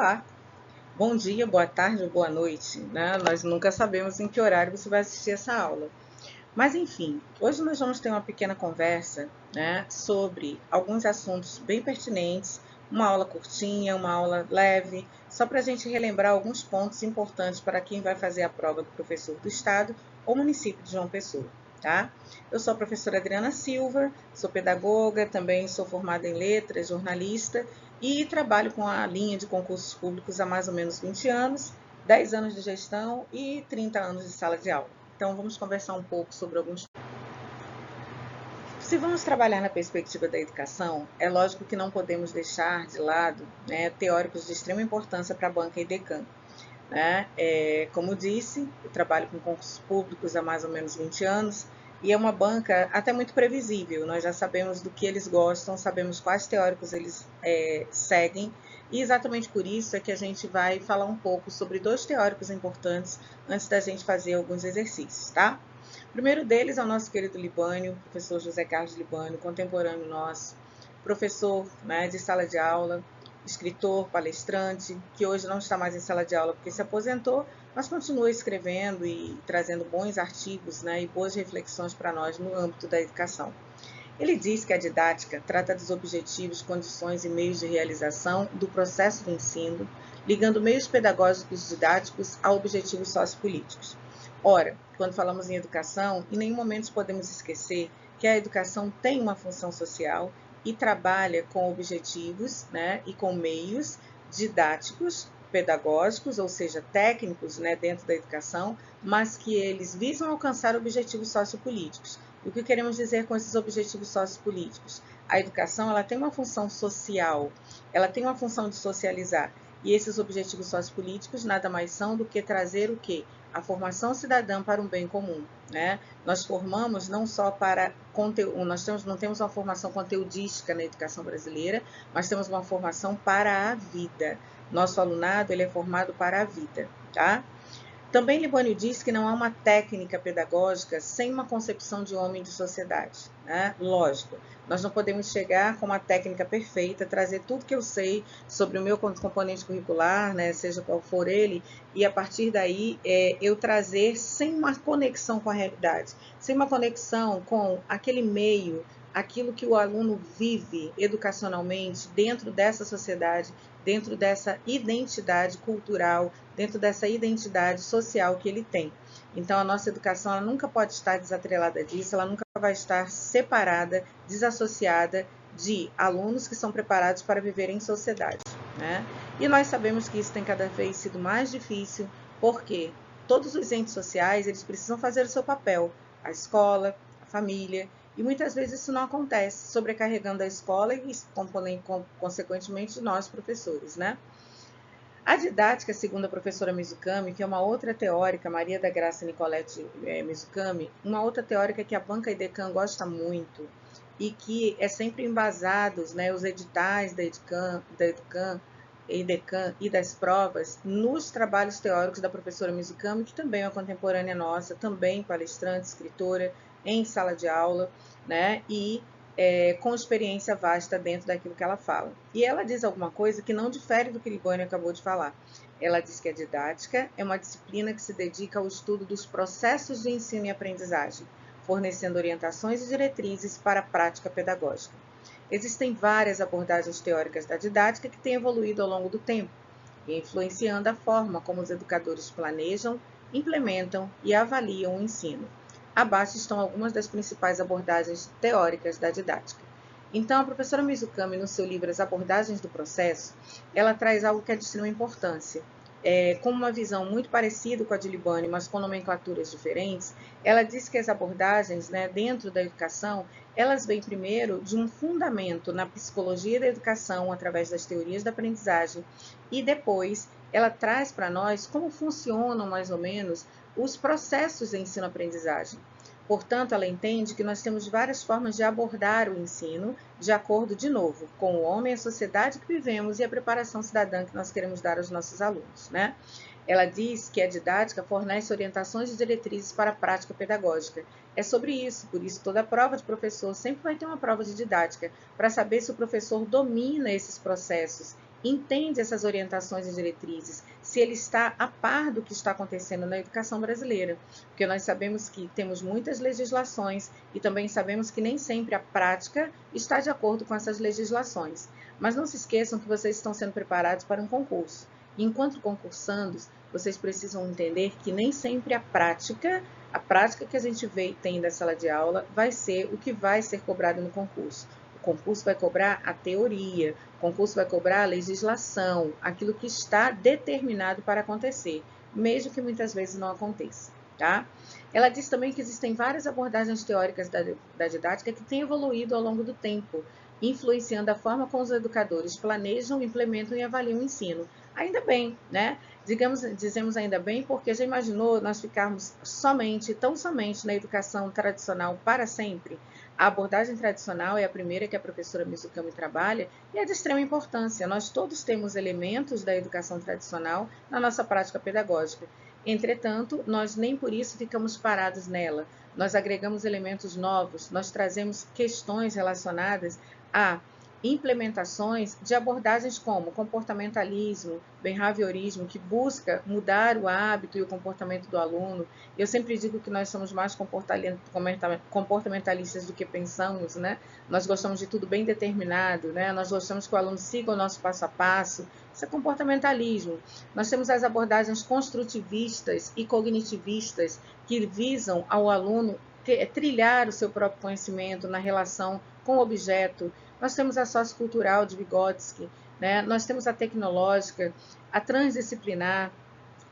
Olá, bom dia, boa tarde ou boa noite, né? Nós nunca sabemos em que horário você vai assistir essa aula. Mas enfim, hoje nós vamos ter uma pequena conversa, né, sobre alguns assuntos bem pertinentes, uma aula curtinha, uma aula leve, só para a gente relembrar alguns pontos importantes para quem vai fazer a prova do professor do Estado ou município de João Pessoa, tá? Eu sou a professora Adriana Silva, sou pedagoga, também sou formada em letras, jornalista e trabalho com a linha de concursos públicos há mais ou menos 20 anos, 10 anos de gestão e 30 anos de sala de aula. Então, vamos conversar um pouco sobre alguns. Se vamos trabalhar na perspectiva da educação, é lógico que não podemos deixar de lado, né, teóricos de extrema importância para a banca EDECAN. Né? Como disse, eu trabalho com concursos públicos há mais ou menos 20 anos e é uma banca até muito previsível. Nós já sabemos do que eles gostam, sabemos quais teóricos eles seguem e exatamente por isso é que a gente vai falar um pouco sobre dois teóricos importantes antes da gente fazer alguns exercícios, tá? O primeiro deles é o nosso querido Libânio, professor José Carlos Libânio, contemporâneo nosso, professor, né, de sala de aula, escritor, palestrante, que hoje não está mais em sala de aula porque se aposentou, mas continua escrevendo e trazendo bons artigos, né, e boas reflexões para nós no âmbito da educação. Ele diz que a didática trata dos objetivos, condições e meios de realização do processo de ensino, ligando meios pedagógicos didáticos a objetivos sociopolíticos. Ora, quando falamos em educação, em nenhum momento podemos esquecer que a educação tem uma função social e trabalha com objetivos, né, e com meios didáticos, pedagógicos, ou seja, técnicos, né, dentro da educação, mas que eles visam alcançar objetivos sociopolíticos. E o que queremos dizer com esses objetivos sociopolíticos? A educação ela tem uma função social, ela tem uma função de socializar. E esses objetivos sociopolíticos nada mais são do que trazer o quê? A formação cidadã para um bem comum, né? Nós formamos não só para conteúdo, não temos uma formação conteudística na educação brasileira, mas temos uma formação para a vida. Nosso alunado ele é formado para a vida, tá? Também Libânio diz que não há uma técnica pedagógica sem uma concepção de homem e de sociedade, né? Lógico, nós não podemos chegar com uma técnica perfeita, trazer tudo que eu sei sobre o meu componente curricular, né, seja qual for ele, e a partir daí eu trazer sem uma conexão com a realidade, sem uma conexão com aquele meio, aquilo que o aluno vive educacionalmente dentro dessa sociedade, dentro dessa identidade cultural, dentro dessa identidade social que ele tem. Então, a nossa educação ela nunca pode estar desatrelada disso, ela nunca vai estar separada, desassociada de alunos que são preparados para viver em sociedade, né? E nós sabemos que isso tem cada vez sido mais difícil, porque todos os entes sociais eles precisam fazer o seu papel, a escola, a família, e muitas vezes isso não acontece, sobrecarregando a escola e, consequentemente, nós, professores, né? A didática, segundo a professora Mizukami, que é uma outra teórica, Maria da Graça Nicolete Mizukami, uma outra teórica que a banca EDECAN gosta muito e que é sempre embasados, né, os editais da EDECAN e das provas nos trabalhos teóricos da professora Mizukami, que também é uma contemporânea nossa, também palestrante, escritora, em sala de aula, né, e com experiência vasta dentro daquilo que ela fala. E ela diz alguma coisa que não difere do que Libânio acabou de falar. Ela diz que a didática é uma disciplina que se dedica ao estudo dos processos de ensino e aprendizagem, fornecendo orientações e diretrizes para a prática pedagógica. Existem várias abordagens teóricas da didática que têm evoluído ao longo do tempo, e influenciando a forma como os educadores planejam, implementam e avaliam o ensino. Abaixo estão algumas das principais abordagens teóricas da didática. Então, a professora Mizukami, no seu livro As Abordagens do Processo, ela traz algo que é de extrema importância. Com uma visão muito parecida com a de Libânio, mas com nomenclaturas diferentes, ela diz que as abordagens, né, dentro da educação, elas vêm primeiro de um fundamento na psicologia da educação, através das teorias da aprendizagem, e depois ela traz para nós como funcionam, mais ou menos, os processos de ensino-aprendizagem. Portanto, ela entende que nós temos várias formas de abordar o ensino, de acordo, de novo, com o homem, a sociedade que vivemos e a preparação cidadã que nós queremos dar aos nossos alunos, né? Ela diz que a didática fornece orientações e diretrizes para a prática pedagógica. É sobre isso, por isso toda prova de professor sempre vai ter uma prova de didática, para saber se o professor domina esses processos entende essas orientações e diretrizes, se ele está a par do que está acontecendo na educação brasileira, porque nós sabemos que temos muitas legislações e também sabemos que nem sempre a prática está de acordo com essas legislações. Mas não se esqueçam que vocês estão sendo preparados para um concurso. E enquanto concursandos, vocês precisam entender que nem sempre a prática que a gente vê e tem da sala de aula vai ser o que vai ser cobrado no concurso. O concurso vai cobrar a teoria, o concurso vai cobrar a legislação, aquilo que está determinado para acontecer, mesmo que muitas vezes não aconteça. Tá? Ela diz também que existem várias abordagens teóricas da didática que têm evoluído ao longo do tempo, influenciando a forma como os educadores planejam, implementam e avaliam o ensino. Ainda bem, né? Dizemos ainda bem, porque já imaginou nós ficarmos tão somente na educação tradicional para sempre? A abordagem tradicional é a primeira que a professora Mizukami trabalha e é de extrema importância. Nós todos temos elementos da educação tradicional na nossa prática pedagógica. Entretanto, nós nem por isso ficamos parados nela. Nós agregamos elementos novos, nós trazemos questões relacionadas a implementações de abordagens como comportamentalismo, behaviorismo, que busca mudar o hábito e o comportamento do aluno. Eu sempre digo que nós somos mais comportamentalistas do que pensamos, né? Nós gostamos de tudo bem determinado, né? Nós gostamos que o aluno siga o nosso passo a passo. Isso é comportamentalismo. Nós temos as abordagens construtivistas e cognitivistas que visam ao aluno trilhar o seu próprio conhecimento na relação com o objeto. Nós temos a sociocultural de Vygotsky, né? Nós temos a tecnológica, a transdisciplinar.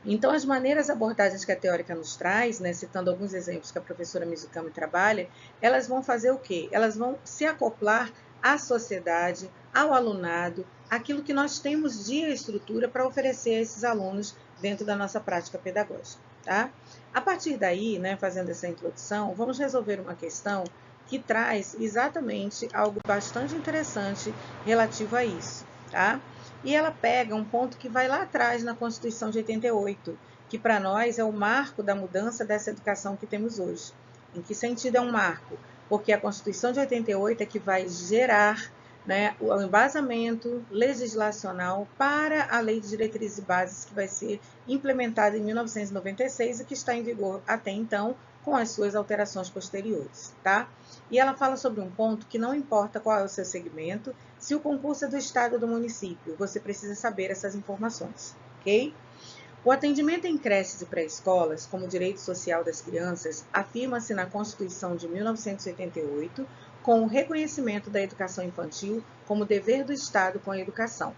Então, as maneiras abordagens que a teórica nos traz, né, citando alguns exemplos que a professora Mizukami trabalha, elas vão fazer o quê? Elas vão se acoplar à sociedade, ao alunado, aquilo que nós temos de estrutura para oferecer a esses alunos dentro da nossa prática pedagógica. Tá? A partir daí, né, fazendo essa introdução, vamos resolver uma questão que traz exatamente algo bastante interessante relativo a isso. Tá? E ela pega um ponto que vai lá atrás na Constituição de 88, que para nós é o marco da mudança dessa educação que temos hoje. Em que sentido é um marco? Porque a Constituição de 88 é que vai gerar, né, o embasamento legislacional para a Lei de Diretrizes e Bases que vai ser implementada em 1996 e que está em vigor até então, com as suas alterações posteriores, tá? E ela fala sobre um ponto que não importa qual é o seu segmento, se o concurso é do estado ou do município, você precisa saber essas informações, ok? O atendimento em creches e pré-escolas, como direito social das crianças, afirma-se na Constituição de 1988, com o reconhecimento da educação infantil como dever do Estado com a educação.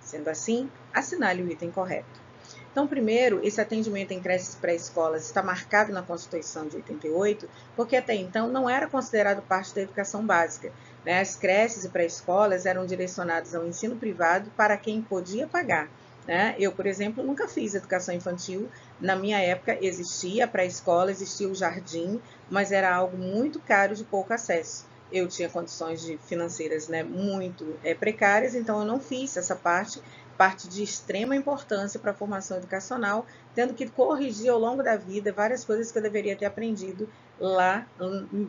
Sendo assim, assinale o item correto. Então, primeiro, esse atendimento em creches e pré-escolas está marcado na Constituição de 88, porque até então não era considerado parte da educação básica, né? As creches e pré-escolas eram direcionadas ao ensino privado para quem podia pagar, né? Eu, por exemplo, nunca fiz educação infantil. Na minha época existia a pré-escola, existia o jardim, mas era algo muito caro de pouco acesso. Eu tinha condições financeiras, né, muito precárias, então eu não fiz essa parte de extrema importância para a formação educacional, tendo que corrigir ao longo da vida várias coisas que eu deveria ter aprendido lá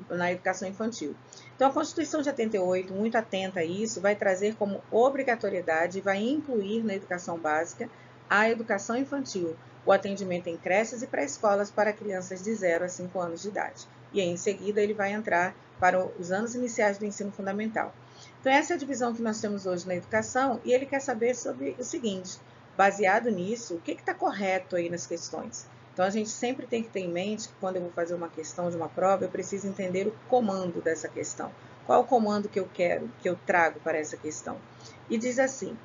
na educação infantil. Então, a Constituição de 88, muito atenta a isso, vai trazer como obrigatoriedade e vai incluir na educação básica a educação infantil, o atendimento em creches e pré-escolas para crianças de 0 a 5 anos de idade. E aí, em seguida, ele vai entrar para os anos iniciais do ensino fundamental. Então, essa é a divisão que nós temos hoje na educação, e ele quer saber sobre o seguinte: baseado nisso, o que está correto aí nas questões? Então, a gente sempre tem que ter em mente que quando eu vou fazer uma questão de uma prova, eu preciso entender o comando dessa questão. Qual o comando que eu quero, que eu trago para essa questão? E diz assim,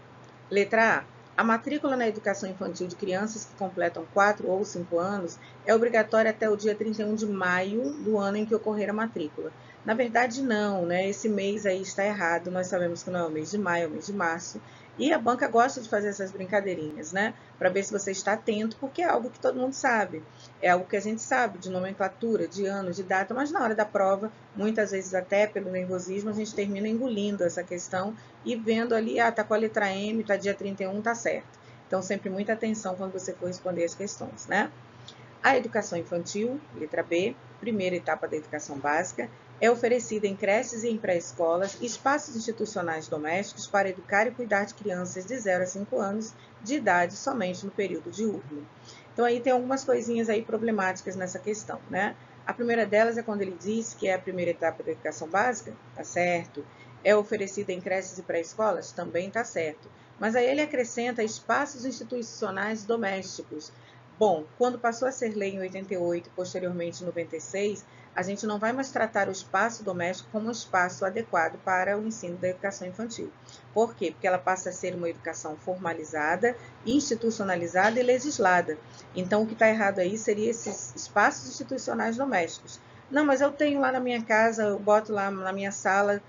letra A. A matrícula na educação infantil de crianças que completam 4 ou 5 anos é obrigatória até o dia 31 de maio do ano em que ocorrer a matrícula. Na verdade, não, né? Esse mês aí está errado, nós sabemos que não é o mês de maio, é o mês de março. E a banca gosta de fazer essas brincadeirinhas, né? Para ver se você está atento, porque é algo que todo mundo sabe. É algo que a gente sabe, de nomenclatura, de ano, de data, mas na hora da prova, muitas vezes até pelo nervosismo, a gente termina engolindo essa questão e vendo ali, tá com a letra M, tá dia 31, tá certo. Então, sempre muita atenção quando você for responder as questões, né? A educação infantil, letra B, primeira etapa da educação básica, é oferecida em creches e em pré-escolas, espaços institucionais domésticos para educar e cuidar de crianças de 0 a 5 anos de idade somente no período diurno. Então aí tem algumas coisinhas aí problemáticas nessa questão, né? A primeira delas é quando ele diz que é a primeira etapa da educação básica, tá certo. É oferecida em creches e pré-escolas, também tá certo. Mas aí ele acrescenta espaços institucionais domésticos. Bom, quando passou a ser lei em 88, posteriormente em 96, a gente não vai mais tratar o espaço doméstico como um espaço adequado para o ensino da educação infantil. Por quê? Porque ela passa a ser uma educação formalizada, institucionalizada e legislada. Então, o que está errado aí seria esses espaços institucionais domésticos. Não, mas eu tenho lá na minha casa, eu boto lá na minha sala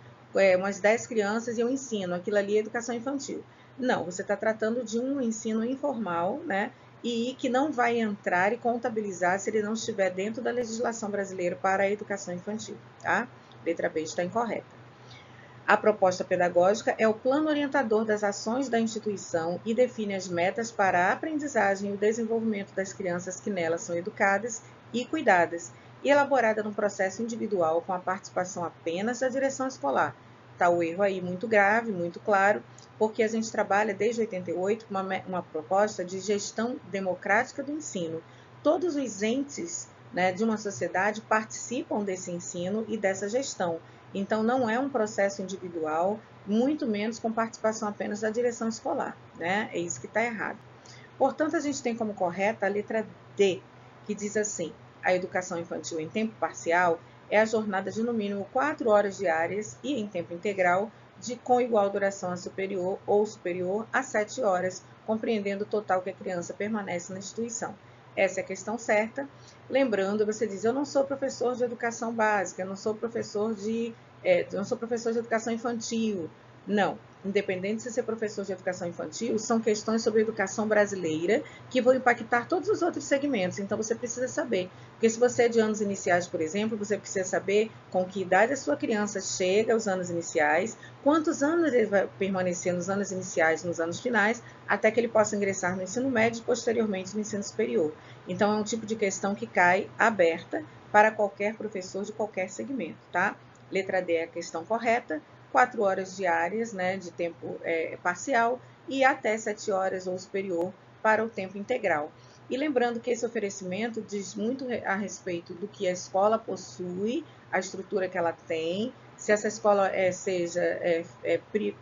umas 10 crianças e eu ensino. Aquilo ali é educação infantil. Não, você está tratando de um ensino informal, né? E que não vai entrar e contabilizar se ele não estiver dentro da legislação brasileira para a educação infantil, tá? Letra B está incorreta. A proposta pedagógica é o plano orientador das ações da instituição e define as metas para a aprendizagem e o desenvolvimento das crianças que nelas são educadas e cuidadas, e elaborada num processo individual com a participação apenas da direção escolar. Está o erro aí muito grave, muito claro, porque a gente trabalha desde 88 com uma proposta de gestão democrática do ensino. Todos os entes, né, de uma sociedade participam desse ensino e dessa gestão. Então, não é um processo individual, muito menos com participação apenas da direção escolar, né? É isso que está errado. Portanto, a gente tem como correta a letra D, que diz assim: a educação infantil em tempo parcial é a jornada de no mínimo 4 horas diárias e em tempo integral, com igual duração a superior ou superior a 7 horas, compreendendo o total que a criança permanece na instituição. Essa é a questão certa. Lembrando, você diz, eu não sou professor de educação básica, eu não sou professor de educação infantil. Não, independente de ser professor de educação infantil, são questões sobre educação brasileira que vão impactar todos os outros segmentos. Então, você precisa saber. Porque se você é de anos iniciais, por exemplo, você precisa saber com que idade a sua criança chega aos anos iniciais, quantos anos ele vai permanecer nos anos iniciais e nos anos finais, até que ele possa ingressar no ensino médio e, posteriormente, no ensino superior. Então, é um tipo de questão que cai aberta para qualquer professor de qualquer segmento, tá? Letra D é a questão correta. 4 horas diárias, né, de tempo parcial e até 7 horas ou superior para o tempo integral. E lembrando que esse oferecimento diz muito a respeito do que a escola possui, a estrutura que ela tem. Se essa escola seja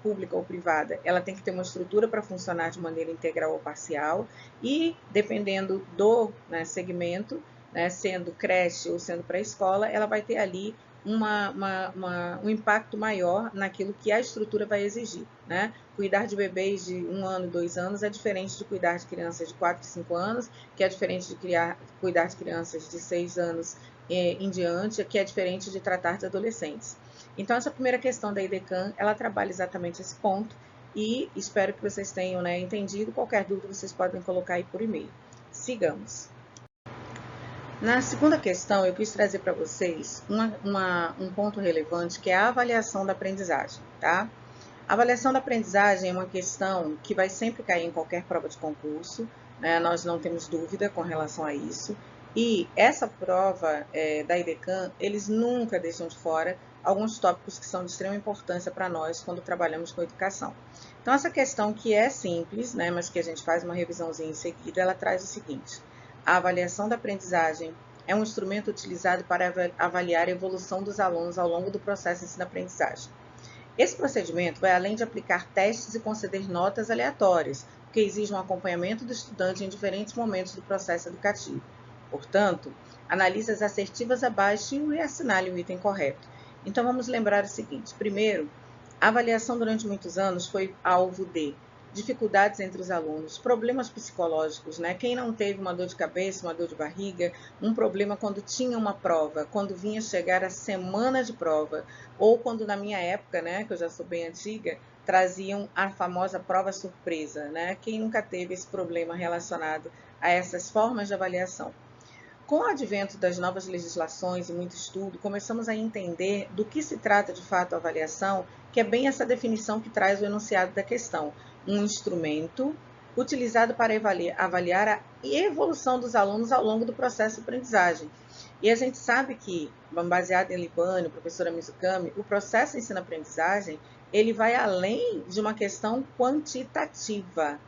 pública ou privada, ela tem que ter uma estrutura para funcionar de maneira integral ou parcial e, dependendo do segmento, né, sendo creche ou sendo pré-escola, ela vai ter ali um impacto maior naquilo que a estrutura vai exigir, né? Cuidar de bebês de 1 ano, 2 anos é diferente de cuidar de crianças de 4, 5 anos, que é diferente de cuidar de crianças de 6 anos em diante, que é diferente de tratar de adolescentes. Então, essa primeira questão da IDECAM, ela trabalha exatamente esse ponto e espero que vocês tenham entendido. Qualquer dúvida, vocês podem colocar aí por e-mail. Sigamos. Na segunda questão, eu quis trazer para vocês um ponto relevante, que é a avaliação da aprendizagem, tá? A avaliação da aprendizagem é uma questão que vai sempre cair em qualquer prova de concurso, né? Nós não temos dúvida com relação a isso. E essa prova da IDECAM, eles nunca deixam de fora alguns tópicos que são de extrema importância para nós quando trabalhamos com educação. Então, essa questão que é simples, né, mas que a gente faz uma revisãozinha em seguida, ela traz o seguinte: a avaliação da aprendizagem é um instrumento utilizado para avaliar a evolução dos alunos ao longo do processo de ensino-aprendizagem. Esse procedimento vai além de aplicar testes e conceder notas aleatórias, porque exige um acompanhamento do estudante em diferentes momentos do processo educativo. Portanto, analise as assertivas abaixo e assinale o item correto. Então, vamos lembrar o seguinte: primeiro, a avaliação durante muitos anos foi alvo de dificuldades entre os alunos, problemas psicológicos, né? Quem não teve uma dor de cabeça, uma dor de barriga, um problema quando tinha uma prova, quando vinha chegar a semana de prova, ou quando na minha época, né, que eu já sou bem antiga, traziam a famosa prova surpresa, né? Quem nunca teve esse problema relacionado a essas formas de avaliação? Com o advento das novas legislações e muito estudo, começamos a entender do que se trata de fato a avaliação, que é bem essa definição que traz o enunciado da questão: um instrumento utilizado para avaliar a evolução dos alunos ao longo do processo de aprendizagem. E a gente sabe que, baseado em Libânio, professora Mizukami, o processo de ensino-aprendizagem, ele vai além de uma questão quantitativa.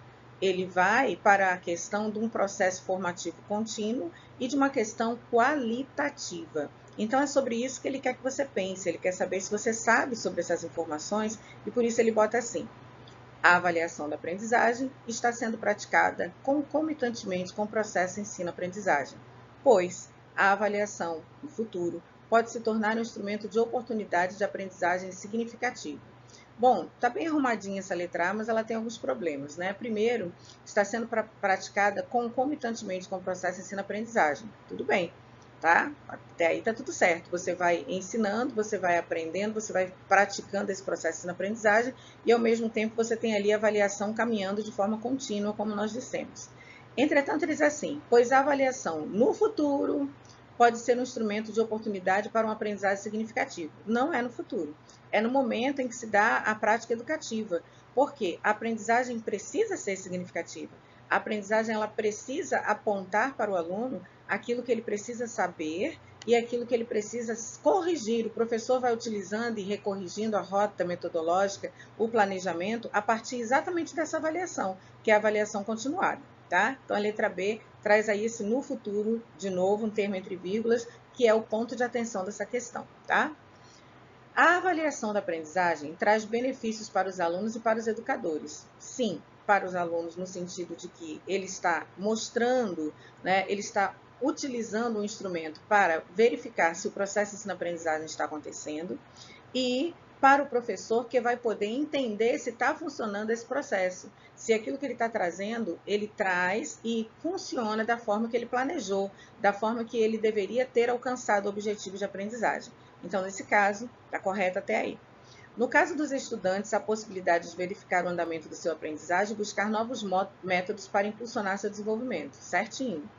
Ele vai para a questão de um processo formativo contínuo e de uma questão qualitativa. Então, é sobre isso que ele quer que você pense, ele quer saber se você sabe sobre essas informações, e por isso ele bota assim: a avaliação da aprendizagem está sendo praticada concomitantemente com o processo de ensino-aprendizagem, pois a avaliação, no futuro, pode se tornar um instrumento de oportunidade de aprendizagem significativa. Bom, está bem arrumadinha essa letra A, mas ela tem alguns problemas, né? Primeiro, está sendo praticada concomitantemente com o processo de ensino-aprendizagem. Tudo bem, tá? Até aí tá tudo certo. Você vai ensinando, você vai aprendendo, você vai praticando esse processo de ensino-aprendizagem e, ao mesmo tempo, você tem ali a avaliação caminhando de forma contínua, como nós dissemos. Entretanto, ele diz assim: pois a avaliação no futuro pode ser um instrumento de oportunidade para uma aprendizagem significativa. Não é no futuro, é no momento em que se dá a prática educativa, porque a aprendizagem precisa ser significativa. A aprendizagem ela precisa apontar para o aluno aquilo que ele precisa saber e aquilo que ele precisa corrigir. O professor vai utilizando e recorrigindo a rota metodológica, o planejamento, a partir exatamente dessa avaliação, que é a avaliação continuada. Tá? Então, a letra B traz aí esse no futuro, de novo, um termo entre vírgulas, que é o ponto de atenção dessa questão. Tá? A avaliação da aprendizagem traz benefícios para os alunos e para os educadores. Sim, para os alunos no sentido de que ele está mostrando, né, ele está utilizando um instrumento para verificar se o processo de ensino-aprendizagem está acontecendo, e para o professor, que vai poder entender se está funcionando esse processo, se aquilo que ele está trazendo, ele traz e funciona da forma que ele planejou, da forma que ele deveria ter alcançado o objetivo de aprendizagem. Então, nesse caso, está correto até aí. No caso dos estudantes, a possibilidade de verificar o andamento do seu aprendizagem e buscar novos métodos para impulsionar seu desenvolvimento, certinho.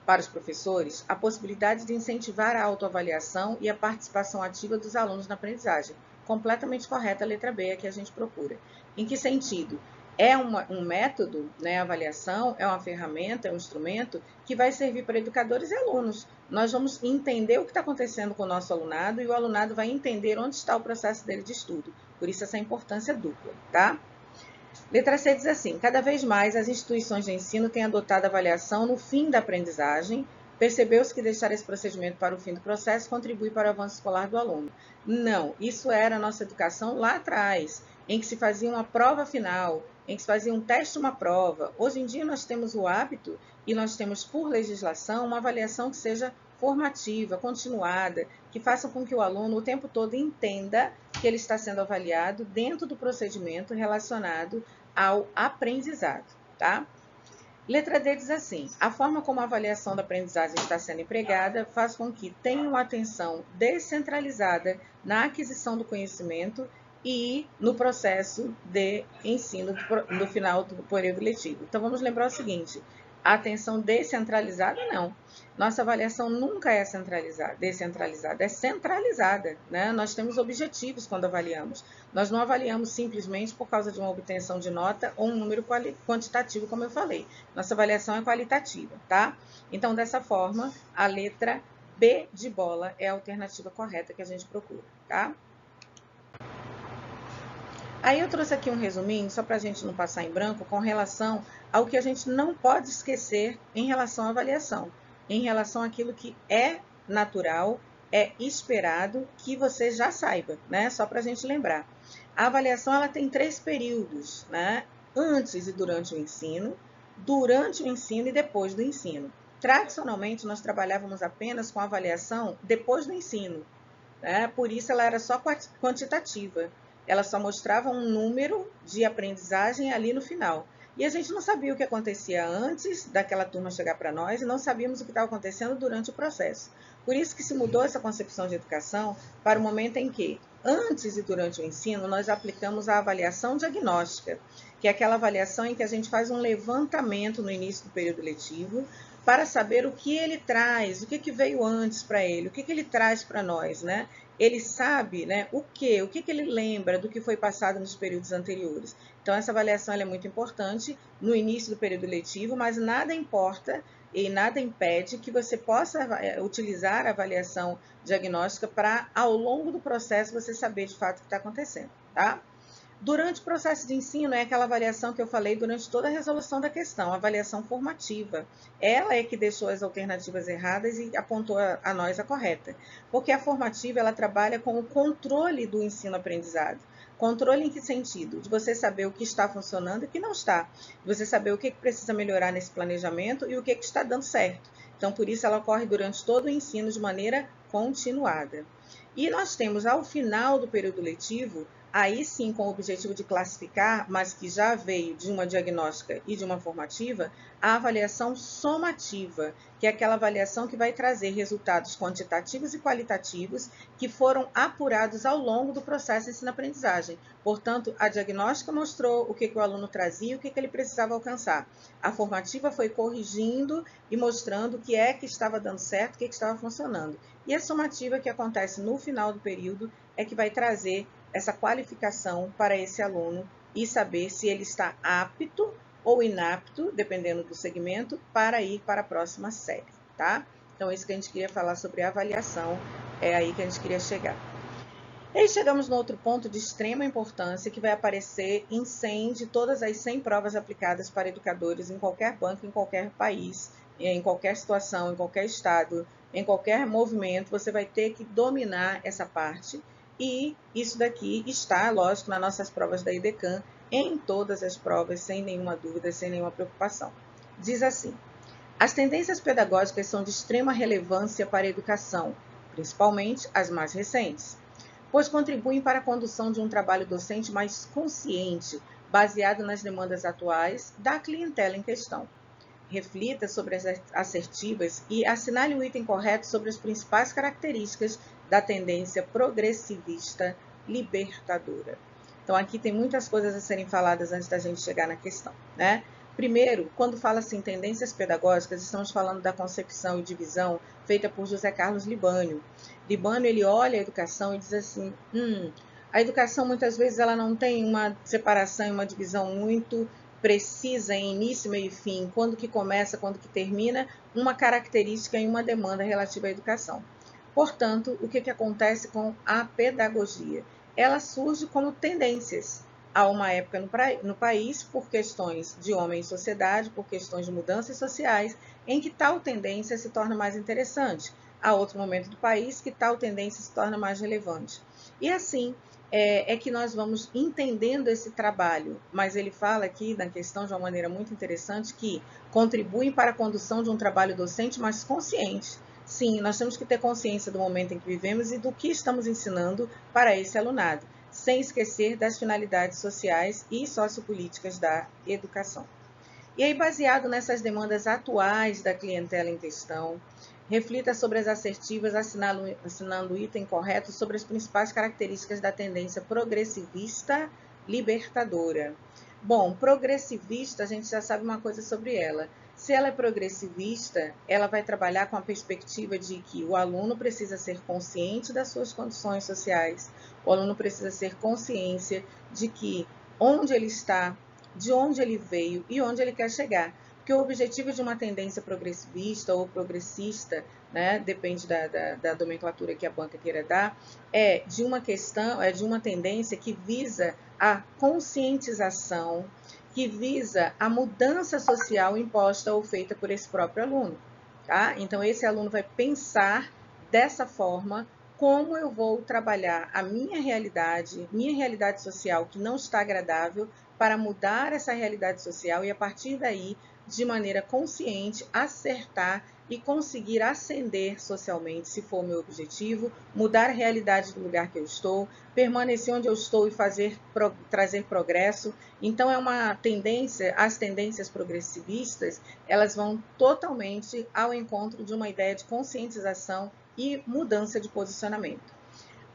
Para os professores, a possibilidade de incentivar a autoavaliação e a participação ativa dos alunos na aprendizagem. Completamente correta a letra B, que a gente procura. Em que sentido? É um método, né, a avaliação, é uma ferramenta, é um instrumento que vai servir para educadores e alunos. Nós vamos entender o que está acontecendo com o nosso alunado e o alunado vai entender onde está o processo dele de estudo. Por isso essa importância dupla, tá? Letra C diz assim: cada vez mais as instituições de ensino têm adotado a avaliação no fim da aprendizagem. Percebeu-se que deixar esse procedimento para o fim do processo contribui para o avanço escolar do aluno. Não, isso era a nossa educação lá atrás, em que se fazia uma prova final, em que se fazia um teste, uma prova. Hoje em dia nós temos o hábito e nós temos por legislação uma avaliação que seja formativa, continuada, que faça com que o aluno o tempo todo entenda que ele está sendo avaliado dentro do procedimento relacionado ao aprendizado, tá? Letra D diz assim: a forma como a avaliação da aprendizagem está sendo empregada faz com que tenham atenção descentralizada na aquisição do conhecimento e no processo de ensino no final do período letivo. Então, vamos lembrar o seguinte: a atenção descentralizada, não. Nossa avaliação nunca é descentralizada, é centralizada, né? Nós temos objetivos quando avaliamos. Nós não avaliamos simplesmente por causa de uma obtenção de nota ou um número quantitativo, como eu falei. Nossa avaliação é qualitativa, tá? Então, dessa forma, a letra B de bola é a alternativa correta que a gente procura, tá? Aí eu trouxe aqui um resuminho, só para a gente não passar em branco, com relação ao que a gente não pode esquecer em relação à avaliação, em relação àquilo que é natural, é esperado que você já saiba, né? Só para a gente lembrar. A avaliação ela tem 3 períodos, né? Antes e durante o ensino, durante o ensino e depois do ensino. Tradicionalmente, nós trabalhávamos apenas com a avaliação depois do ensino, né? Por isso ela era só quantitativa. Ela só mostrava um número de aprendizagem ali no final. E a gente não sabia o que acontecia antes daquela turma chegar para nós e não sabíamos o que estava acontecendo durante o processo. Por isso que se mudou essa concepção de educação para o momento em que, antes e durante o ensino, nós aplicamos a avaliação diagnóstica, que é aquela avaliação em que a gente faz um levantamento no início do período letivo, para saber o que ele traz, o que veio antes para ele, o que ele traz para nós, né? Ele sabe, né, o que ele lembra do que foi passado nos períodos anteriores. Então, essa avaliação é muito importante no início do período letivo, mas nada importa e nada impede que você possa utilizar a avaliação diagnóstica para, ao longo do processo, você saber de fato o que está acontecendo, tá? Durante o processo de ensino, é aquela avaliação que eu falei durante toda a resolução da questão, a avaliação formativa. Ela é que deixou as alternativas erradas e apontou a nós a correta. Porque a formativa, ela trabalha com o controle do ensino-aprendizado. Controle em que sentido? De você saber o que está funcionando e o que não está. De você saber o que precisa melhorar nesse planejamento e o que está dando certo. Então, por isso, ela ocorre durante todo o ensino de maneira continuada. E nós temos, ao final do período letivo, aí sim com o objetivo de classificar, mas que já veio de uma diagnóstica e de uma formativa, a avaliação somativa, que é aquela avaliação que vai trazer resultados quantitativos e qualitativos que foram apurados ao longo do processo de ensino-aprendizagem. Portanto, a diagnóstica mostrou o que o aluno trazia e o que ele precisava alcançar. A formativa foi corrigindo e mostrando o que é que estava dando certo, o que estava funcionando. E a somativa, que acontece no final do período, é que vai trazer essa qualificação para esse aluno e saber se ele está apto ou inapto, dependendo do segmento, para ir para a próxima série, tá? Então, isso que a gente queria falar sobre a avaliação, é aí que a gente queria chegar. E aí chegamos no outro ponto de extrema importância, que vai aparecer em 100 de todas as 100 provas aplicadas para educadores em qualquer banco, em qualquer país, em qualquer situação, em qualquer estado, em qualquer movimento, você vai ter que dominar essa parte. E isso daqui está, lógico, nas nossas provas da EDECAN, em todas as provas, sem nenhuma dúvida, sem nenhuma preocupação. Diz assim: as tendências pedagógicas são de extrema relevância para a educação, principalmente as mais recentes, pois contribuem para a condução de um trabalho docente mais consciente, baseado nas demandas atuais da clientela em questão. Reflita sobre as assertivas e assinale o item correto sobre as principais características da tendência progressivista libertadora. Então, aqui tem muitas coisas a serem faladas antes da gente chegar na questão, né? Primeiro, quando fala assim, tendências pedagógicas, estamos falando da concepção e divisão feita por José Carlos Libânio. Libânio, ele olha a educação e diz assim, a educação muitas vezes ela não tem uma separação e uma divisão muito precisa em início, meio e fim, quando que começa, quando que termina, uma característica e uma demanda relativa à educação. Portanto, o que acontece com a pedagogia? Ela surge como tendências a uma época no país, por questões de homem e sociedade, por questões de mudanças sociais, em que tal tendência se torna mais interessante. A outro momento do país, que tal tendência se torna mais relevante. E assim, é que nós vamos entendendo esse trabalho, mas ele fala aqui na questão de uma maneira muito interessante que contribui para a condução de um trabalho docente mais consciente. Sim, nós temos que ter consciência do momento em que vivemos e do que estamos ensinando para esse alunado, sem esquecer das finalidades sociais e sociopolíticas da educação. E aí, baseado nessas demandas atuais da clientela em questão, reflita sobre as assertivas, assinando o item correto sobre as principais características da tendência progressivista libertadora. Bom, progressivista, a gente já sabe uma coisa sobre ela. Se ela é progressivista, ela vai trabalhar com a perspectiva de que o aluno precisa ser consciente das suas condições sociais, o aluno precisa ser consciência de que onde ele está, de onde ele veio e onde ele quer chegar. Porque o objetivo de uma tendência progressivista ou progressista, né, depende da nomenclatura que a banca queira dar, é de uma questão, é de uma tendência que visa a conscientização, que visa a mudança social imposta ou feita por esse próprio aluno. Tá? Então, esse aluno vai pensar dessa forma como eu vou trabalhar a minha realidade social que não está agradável, para mudar essa realidade social e, a partir daí, de maneira consciente, acertar e conseguir ascender socialmente, se for o meu objetivo, mudar a realidade do lugar que eu estou, permanecer onde eu estou e trazer progresso. Então, é uma tendência, as tendências progressivistas, elas vão totalmente ao encontro de uma ideia de conscientização e mudança de posicionamento.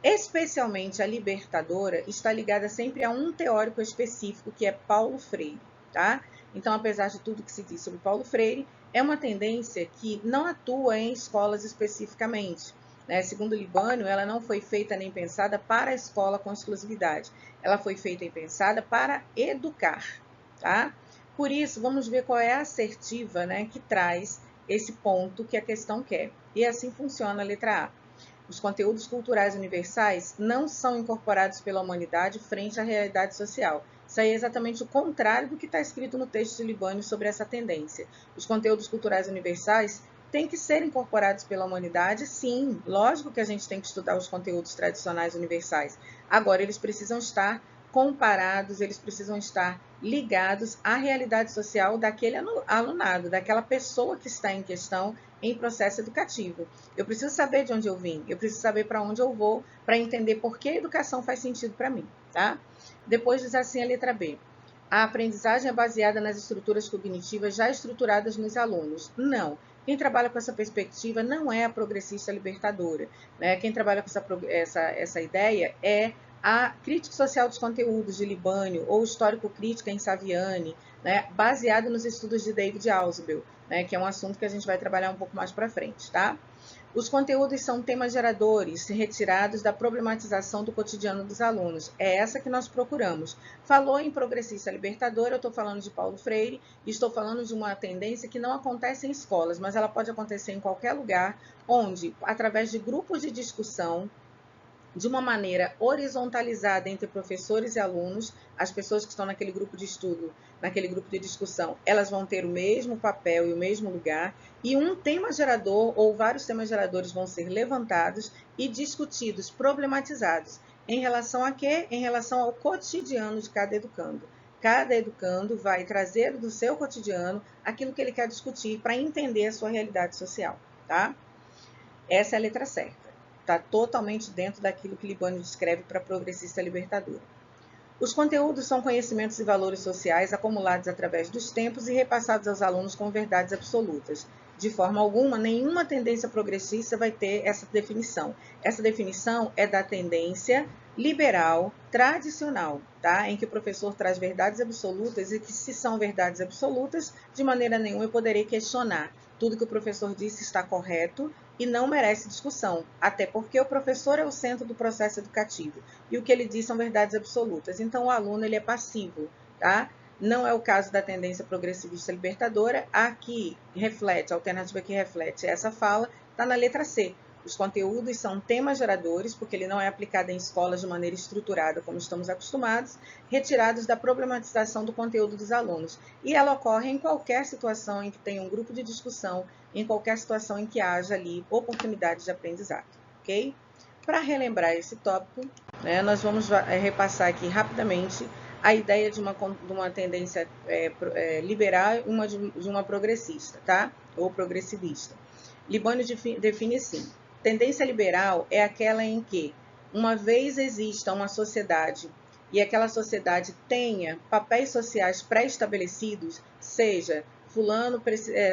Especialmente a libertadora está ligada sempre a um teórico específico, que é Paulo Freire, tá? Então, apesar de tudo que se diz sobre Paulo Freire, é uma tendência que não atua em escolas especificamente. Né? Segundo Libânio, ela não foi feita nem pensada para a escola com exclusividade. Ela foi feita e pensada para educar. Tá? Por isso, vamos ver qual é a assertiva, né, que traz esse ponto que a questão quer. E assim funciona a letra A. Os conteúdos culturais universais não são incorporados pela humanidade frente à realidade social. Isso aí é exatamente o contrário do que está escrito no texto de Libânio sobre essa tendência. Os conteúdos culturais universais têm que ser incorporados pela humanidade, sim. Lógico que a gente tem que estudar os conteúdos tradicionais universais. Agora, eles precisam estar comparados, eles precisam estar ligados à realidade social daquele alunado, daquela pessoa que está em questão em processo educativo. Eu preciso saber de onde eu vim, eu preciso saber para onde eu vou, para entender por que a educação faz sentido para mim, tá? Depois diz assim a letra B. A aprendizagem é baseada nas estruturas cognitivas já estruturadas nos alunos. Não. Quem trabalha com essa perspectiva não é a progressista libertadora. Né? Quem trabalha com essa ideia é a crítica social dos conteúdos de Libânio ou histórico-crítica em Saviani, né, baseado nos estudos de David Ausubel, né, que é um assunto que a gente vai trabalhar um pouco mais para frente, tá? Os conteúdos são temas geradores, retirados da problematização do cotidiano dos alunos. É essa que nós procuramos. Falou em progressista libertadora, eu estou falando de Paulo Freire, e estou falando de uma tendência que não acontece em escolas, mas ela pode acontecer em qualquer lugar, onde, através de grupos de discussão, de uma maneira horizontalizada entre professores e alunos, as pessoas que estão naquele grupo de estudo, naquele grupo de discussão, elas vão ter o mesmo papel e o mesmo lugar, e um tema gerador ou vários temas geradores vão ser levantados e discutidos, problematizados. Em relação a quê? Em relação ao cotidiano de cada educando. Cada educando vai trazer do seu cotidiano aquilo que ele quer discutir para entender a sua realidade social, tá? Essa é a letra certa. Está totalmente dentro daquilo que Libânio descreve para a progressista libertadora. Os conteúdos são conhecimentos e valores sociais acumulados através dos tempos e repassados aos alunos como verdades absolutas. De forma alguma, nenhuma tendência progressista vai ter essa definição. Essa definição é da tendência liberal tradicional, tá? Em que o professor traz verdades absolutas e que, se são verdades absolutas, de maneira nenhuma eu poderei questionar. Tudo que o professor disse está correto e não merece discussão, até porque o professor é o centro do processo educativo e o que ele diz são verdades absolutas. Então, o aluno ele é passivo, tá? Não é o caso da tendência progressivista libertadora. A que reflete, a alternativa que reflete essa fala, está na letra C. Os conteúdos são temas geradores, porque ele não é aplicado em escolas de maneira estruturada, como estamos acostumados, retirados da problematização do conteúdo dos alunos. E ela ocorre em qualquer situação em que tenha um grupo de discussão, em qualquer situação em que haja ali oportunidade de aprendizado, ok? Para relembrar esse tópico, né, nós vamos repassar aqui rapidamente a ideia de uma tendência liberal e de uma progressista, tá? Ou progressivista. Libânio define assim: tendência liberal é aquela em que, uma vez exista uma sociedade e aquela sociedade tenha papéis sociais pré-estabelecidos, seja fulano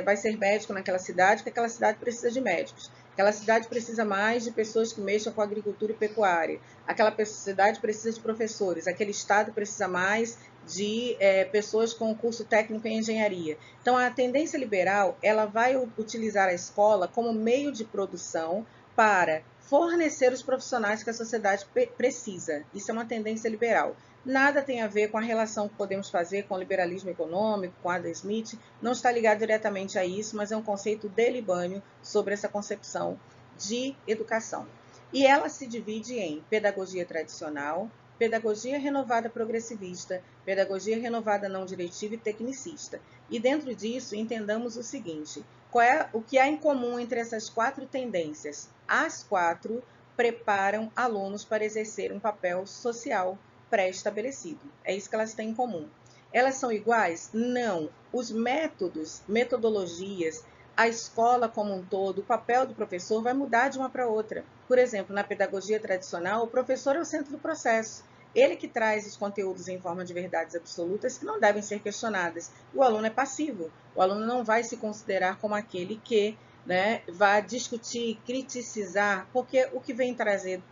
vai ser médico naquela cidade, porque aquela cidade precisa de médicos. Aquela cidade precisa mais de pessoas que mexam com agricultura e pecuária. Aquela cidade precisa de professores. Aquele estado precisa mais de pessoas com curso técnico em engenharia. Então, a tendência liberal ela vai utilizar a escola como meio de produção para fornecer os profissionais que a sociedade precisa. Isso é uma tendência liberal. Nada tem a ver com a relação que podemos fazer com o liberalismo econômico, com Adam Smith, não está ligado diretamente a isso, mas é um conceito de Libânio sobre essa concepção de educação. E ela se divide em pedagogia tradicional, pedagogia renovada progressivista, pedagogia renovada não diretiva e tecnicista. E dentro disso, entendamos o seguinte: o que há em comum entre essas quatro tendências? As quatro preparam alunos para exercer um papel social pré-estabelecido. É isso que elas têm em comum. Elas são iguais? Não. Os métodos, metodologias, a escola como um todo, o papel do professor vai mudar de uma para outra. Por exemplo, na pedagogia tradicional, o professor é o centro do processo. Ele que traz os conteúdos em forma de verdades absolutas que não devem ser questionadas. O aluno é passivo. O aluno não vai se considerar como aquele que vai discutir, criticizar, porque o que vem trazido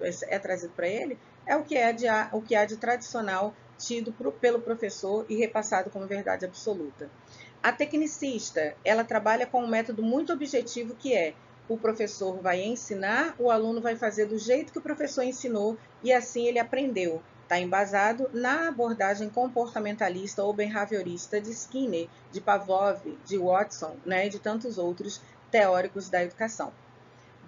para ele é o que há de tradicional tido pelo professor e repassado como verdade absoluta. A tecnicista, ela trabalha com um método muito objetivo que é: o professor vai ensinar, o aluno vai fazer do jeito que o professor ensinou e assim ele aprendeu. Está embasado na abordagem comportamentalista ou behaviorista de Skinner, de Pavlov, de Watson, né, e de tantos outros teóricos da educação.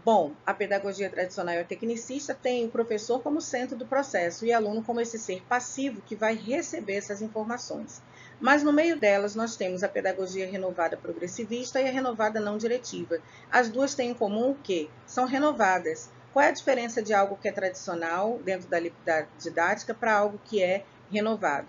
Bom, a pedagogia tradicional e a tecnicista tem o professor como centro do processo e o aluno como esse ser passivo que vai receber essas informações. Mas no meio delas nós temos a pedagogia renovada progressivista e a renovada não diretiva. As duas têm em comum o quê? São renovadas. Qual é a diferença de algo que é tradicional dentro da didática para algo que é renovado?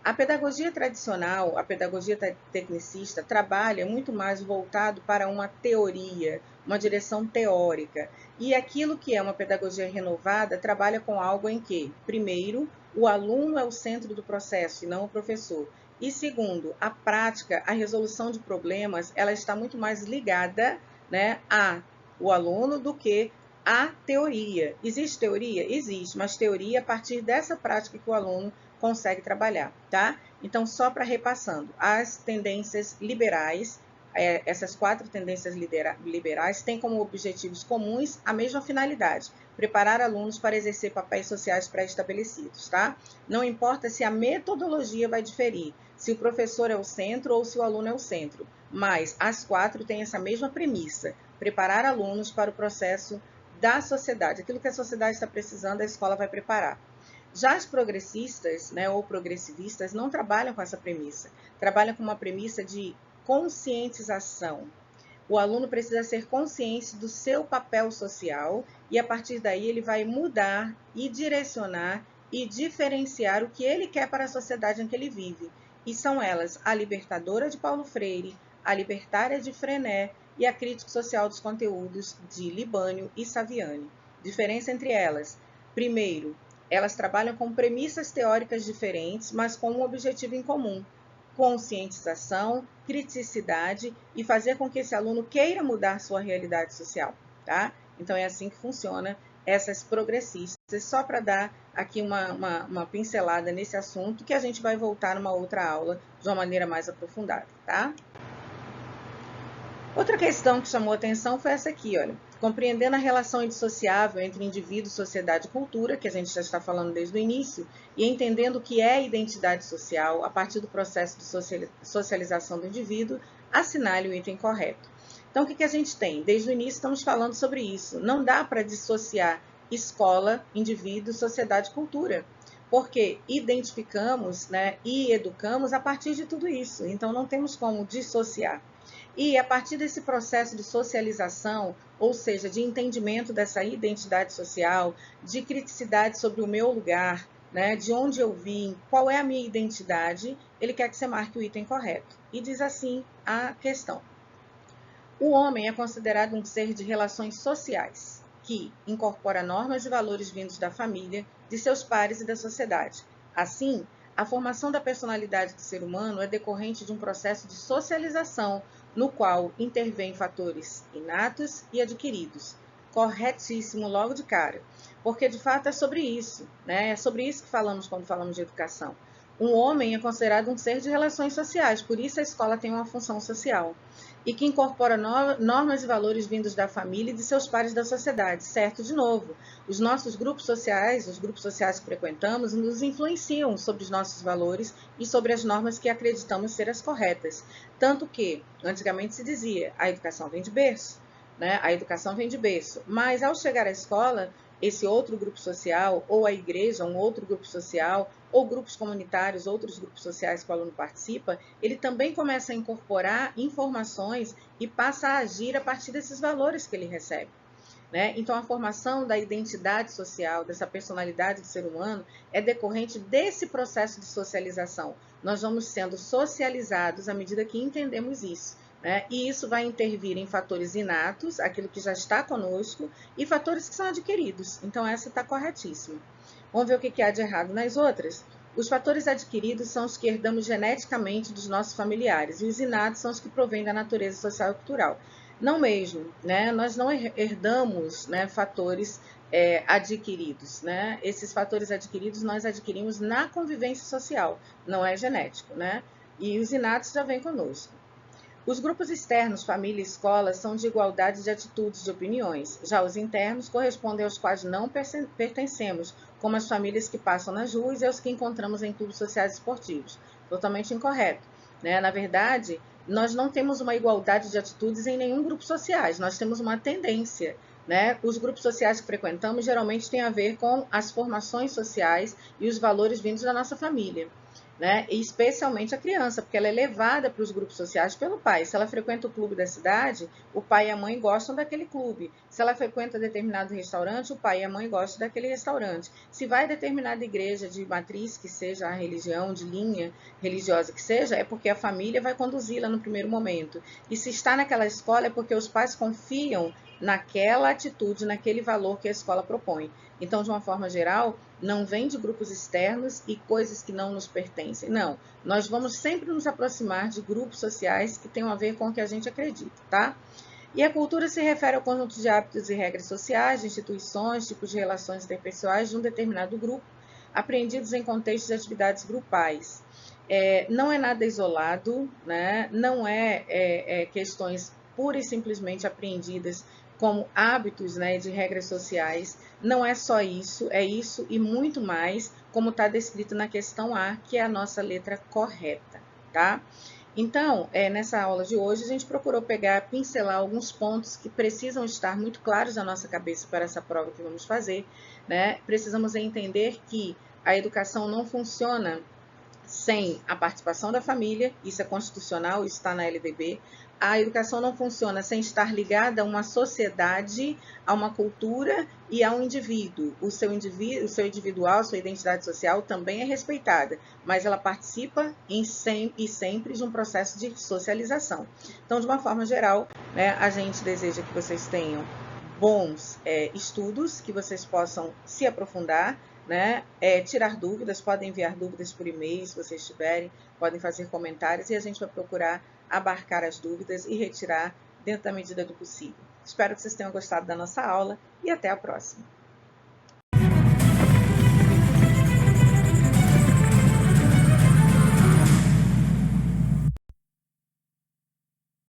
A pedagogia tradicional, a pedagogia tecnicista, trabalha muito mais voltado para uma teoria, uma direção teórica. E aquilo que é uma pedagogia renovada trabalha com algo em que, primeiro, o aluno é o centro do processo e não o professor. E segundo, a prática, a resolução de problemas, ela está muito mais ligada, né, ao aluno do que a teoria. Existe teoria? Existe, mas teoria a partir dessa prática que o aluno consegue trabalhar, tá? Então, só para repassando, as tendências liberais, essas 4 tendências liberais têm como objetivos comuns a mesma finalidade: preparar alunos para exercer papéis sociais pré-estabelecidos, tá? Não importa se a metodologia vai diferir, se o professor é o centro ou se o aluno é o centro, mas as 4 têm essa mesma premissa: preparar alunos para o processo da sociedade. Aquilo que a sociedade está precisando, a escola vai preparar. Já as progressistas, né, ou progressivistas, não trabalham com essa premissa. Trabalham com uma premissa de conscientização. O aluno precisa ser consciente do seu papel social e, a partir daí, ele vai mudar e direcionar e diferenciar o que ele quer para a sociedade em que ele vive. E são elas a libertadora de Paulo Freire, a libertária de Freinet e a crítica social dos conteúdos de Libânio e Saviani. Diferença entre elas: primeiro, elas trabalham com premissas teóricas diferentes, mas com um objetivo em comum: conscientização, criticidade e fazer com que esse aluno queira mudar sua realidade social, tá? Então é assim que funciona essas progressistas, só para dar aqui uma pincelada nesse assunto, que a gente vai voltar numa outra aula de uma maneira mais aprofundada, tá? Outra questão que chamou atenção foi essa aqui, olha. Compreendendo a relação indissociável entre indivíduo, sociedade e cultura, que a gente já está falando desde o início, e entendendo o que é identidade social a partir do processo de socialização do indivíduo, assinale o item correto. Então, o que a gente tem? Desde o início estamos falando sobre isso. Não dá para dissociar escola, indivíduo, sociedade e cultura, porque identificamos, né, e educamos a partir de tudo isso. Então, não temos como dissociar. E a partir desse processo de socialização, ou seja, de entendimento dessa identidade social, de criticidade sobre o meu lugar, né, de onde eu vim, qual é a minha identidade, ele quer que você marque o item correto. E diz assim a questão: o homem é considerado um ser de relações sociais, que incorpora normas e valores vindos da família, de seus pares e da sociedade. Assim, a formação da personalidade do ser humano é decorrente de um processo de socialização, no qual intervêm fatores inatos e adquiridos. Corretíssimo logo de cara, porque de fato é sobre isso, né? É sobre isso que falamos quando falamos de educação. Um homem é considerado um ser de relações sociais, por isso a escola tem uma função social, e que incorpora normas e valores vindos da família e de seus pares da sociedade, certo? De novo, os nossos grupos sociais, os grupos sociais que frequentamos, nos influenciam sobre os nossos valores e sobre as normas que acreditamos ser as corretas. Tanto que, antigamente se dizia, a educação vem de berço, né? A educação vem de berço, mas ao chegar à escola, esse outro grupo social, ou a igreja, um outro grupo social, ou grupos comunitários, outros grupos sociais que o aluno participa, ele também começa a incorporar informações e passa a agir a partir desses valores que ele recebe, né? Então, a formação da identidade social, dessa personalidade do ser humano, é decorrente desse processo de socialização. Nós vamos sendo socializados à medida que entendemos isso, né? E isso vai intervir em fatores inatos, aquilo que já está conosco, e fatores que são adquiridos. Então, essa está corretíssima. Vamos ver o que há de errado nas outras? Os fatores adquiridos são os que herdamos geneticamente dos nossos familiares, e os inatos são os que provêm da natureza social e cultural. Não mesmo, né? Nós não herdamos, né, fatores adquiridos, né? Esses fatores adquiridos nós adquirimos na convivência social, não é genético, né? E os inatos já vêm conosco. Os grupos externos, família e escola, são de igualdade de atitudes e opiniões. Já os internos correspondem aos quais não pertencemos, como as famílias que passam nas ruas e os que encontramos em clubes sociais esportivos. Totalmente incorreto, né? Na verdade, nós não temos uma igualdade de atitudes em nenhum grupo social, nós temos uma tendência, né? Os grupos sociais que frequentamos geralmente têm a ver com as formações sociais e os valores vindos da nossa família, né? E especialmente a criança, porque ela é levada para os grupos sociais pelo pai. Se ela frequenta o clube da cidade, o pai e a mãe gostam daquele clube. Se ela frequenta determinado restaurante, o pai e a mãe gostam daquele restaurante. Se vai a determinada igreja de matriz, que seja a religião, de linha religiosa que seja, é porque a família vai conduzi-la no primeiro momento. E se está naquela escola é porque os pais confiam naquela atitude, naquele valor que a escola propõe. Então, de uma forma geral, não vem de grupos externos e coisas que não nos pertencem. Não, nós vamos sempre nos aproximar de grupos sociais que tenham a ver com o que a gente acredita, tá? E a cultura se refere ao conjunto de hábitos e regras sociais, de instituições, tipos de relações interpessoais de um determinado grupo, apreendidos em contextos de atividades grupais. Não é nada isolado, né? Não é questões pura e simplesmente apreendidas como hábitos, né, de regras sociais. Não é só isso, é isso e muito mais, como está descrito na questão A, que é a nossa letra correta, tá? Então, nessa aula de hoje, a gente procurou pincelar alguns pontos que precisam estar muito claros na nossa cabeça para essa prova que vamos fazer, né? Precisamos entender que a educação não funciona sem a participação da família, isso é constitucional, isso está na LDB. A educação não funciona sem estar ligada a uma sociedade, a uma cultura e a um indivíduo. O seu individual, sua identidade social também é respeitada, mas ela participa e sempre de um processo de socialização. Então, de uma forma geral, né, a gente deseja que vocês tenham bons estudos, que vocês possam se aprofundar, né? Tirar dúvidas, podem enviar dúvidas por e-mail, se vocês tiverem, podem fazer comentários e a gente vai procurar abarcar as dúvidas e retirar dentro da medida do possível. Espero que vocês tenham gostado da nossa aula e até a próxima.